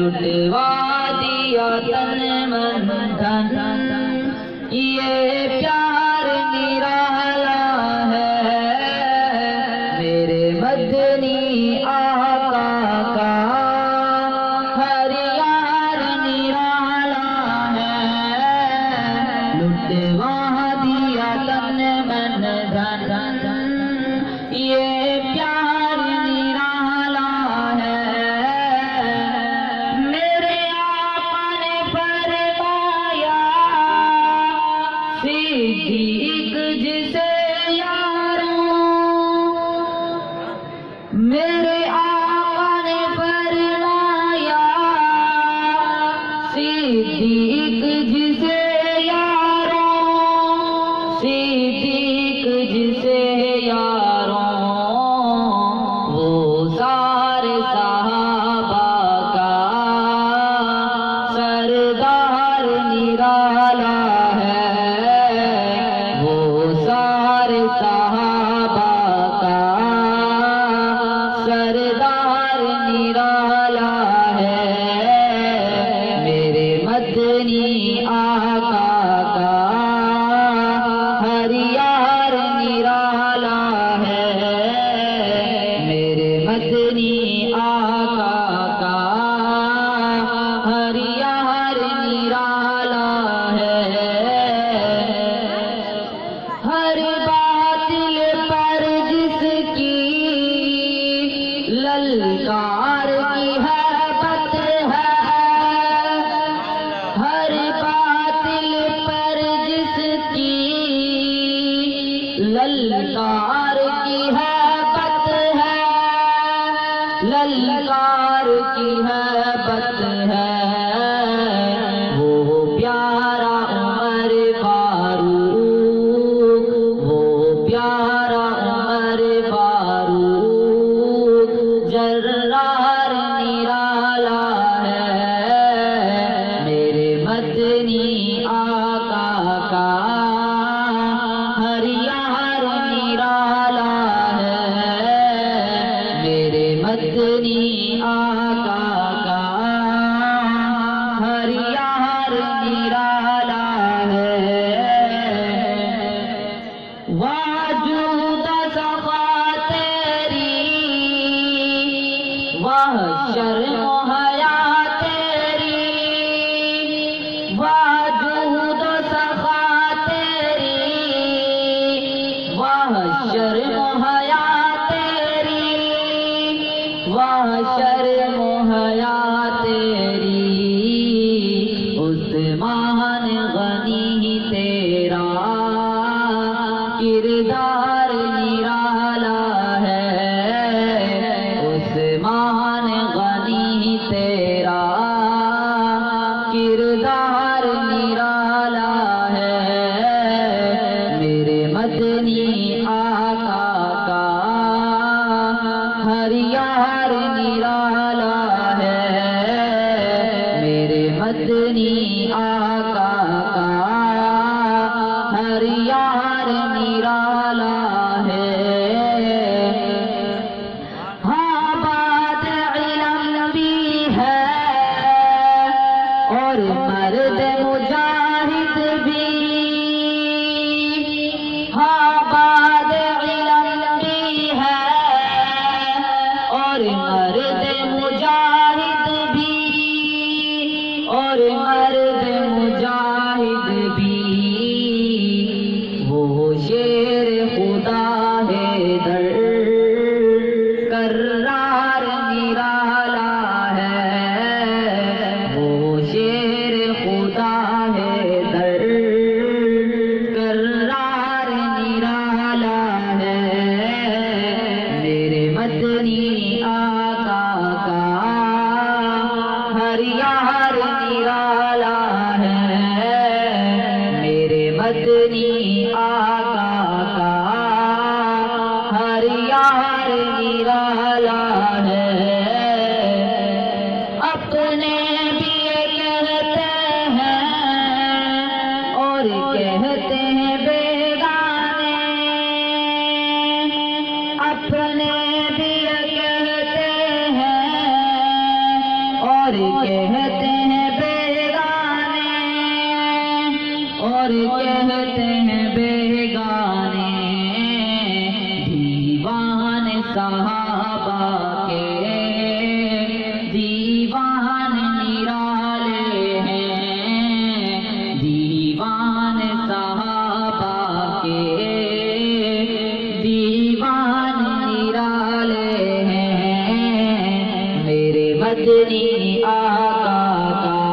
लुटवा दिया तन मन धन, ये प्यार निराला है मेरे मदनी आका का, हर यार निराला है। लुटवा दिया तन मन धन, ये प्यार निराला है। मेरे आका ने फरमाया सिद्दीक जिसे यारों, मेरे आका ने फरमाया सिद्दीक जिसे यारों, सिद्दीक जिसे यारों, वो सारे सहाबा का सरदार निराला है, वो सारे सहाबा का सरदार निराला है। मेरे मदनी आका का हर यार निराला है, मेरे मदनी आका का हर यार निराला है। हर बातिल पर जिसकी ललकार की हैबत है, हर बातिल पर जिसकी ललकार की हैबत है, ललकार की हैबत है। वो प्यारा उमर फारूक, वो प्यारा उमर फारूक जर्रार निराला है, मेरे मदनी आका का हर यार निराला है, मेरे मदनी आका का हर यार निराला है। वाजूद सफा तेरी, वाह शर्म हया तेरी, वाजूद सफा तेरी, वाह शर्म हया तेरी, वाह शर्म हया तेरी। उस्मान गनी तेरा किरदार निराला है, उस्मान गनी तेरा किरदार निराला है, मेरे मदनी आका का हर यार निराला है, मेरे मदनी आका का हर यार निराला है। हाँ बात इल्म भी है और मर्द मुजाहिद भी, हाँ बात इल्म भी है और मर्द मुजाहिद भी, और मर्द मुजाहिद भी। वो शेर खुदा है दर कर्रार निराला है, वो शेर खुदा है दर कर्रार निराला है, मेरे मदनी आका सहाबा के दीवान निराले हैं, दीवान सहाबा के दीवान निराले हैं। मेरे मदनी आका का